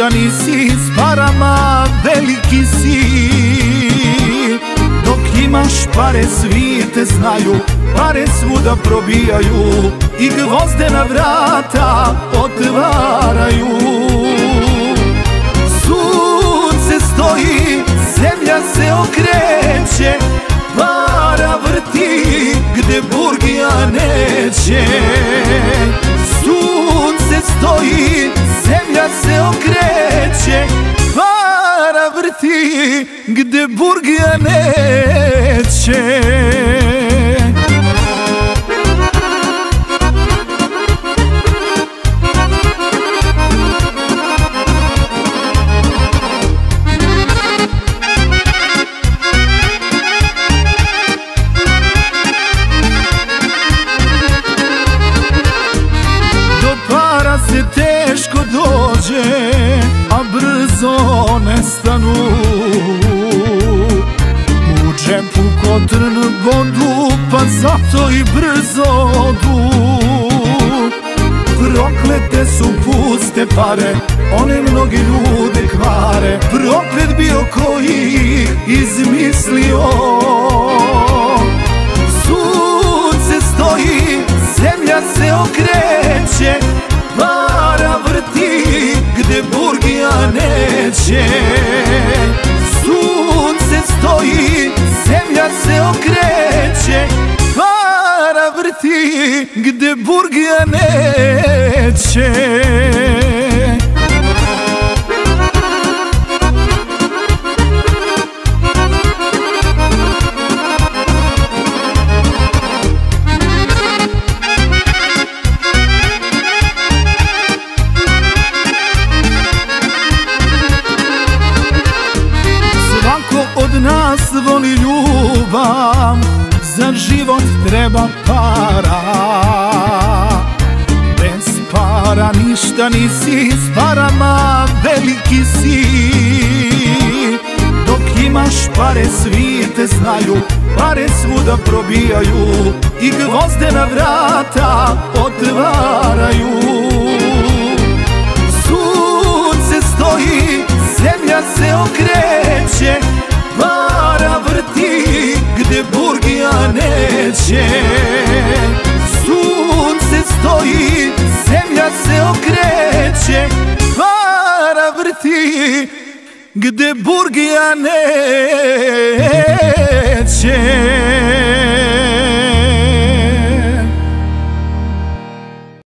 ništa nisi, s parama veliki si. Dok imaš pare svi te znaju, pare svuda probijaju i gvozde na vrata otvaraju. Sunce stoji, zemlja se okreće, para vrti gde burgija neće. Sunce stoji, zemlja se okreće, para vrti gde burgija neće. Se teško dođe, a brzo nestanu. U džepu ko trn bodu, pa zato i brzo odu. Proklete su puste pare, one mnogi ljude kvare. Proklet bio koji izmislio. Sunce stoji, zemlja se okreće, para vrti gde burgija neće. Sunce stoji, zemlja se okreće, para vrti gde burgija neće. Od nas voli ljubav, za život treba para. Bez para ništa nisi, s parama veliki si. Dok imaš pare svi te znaju, pare svuda probijaju i gvozde na vrata otvaraju. Sunce stoji, zemlja se okreće, para vrti gde burgija neće. Sunce stoji, zemlja se okreće, para vrti gde burgija neće.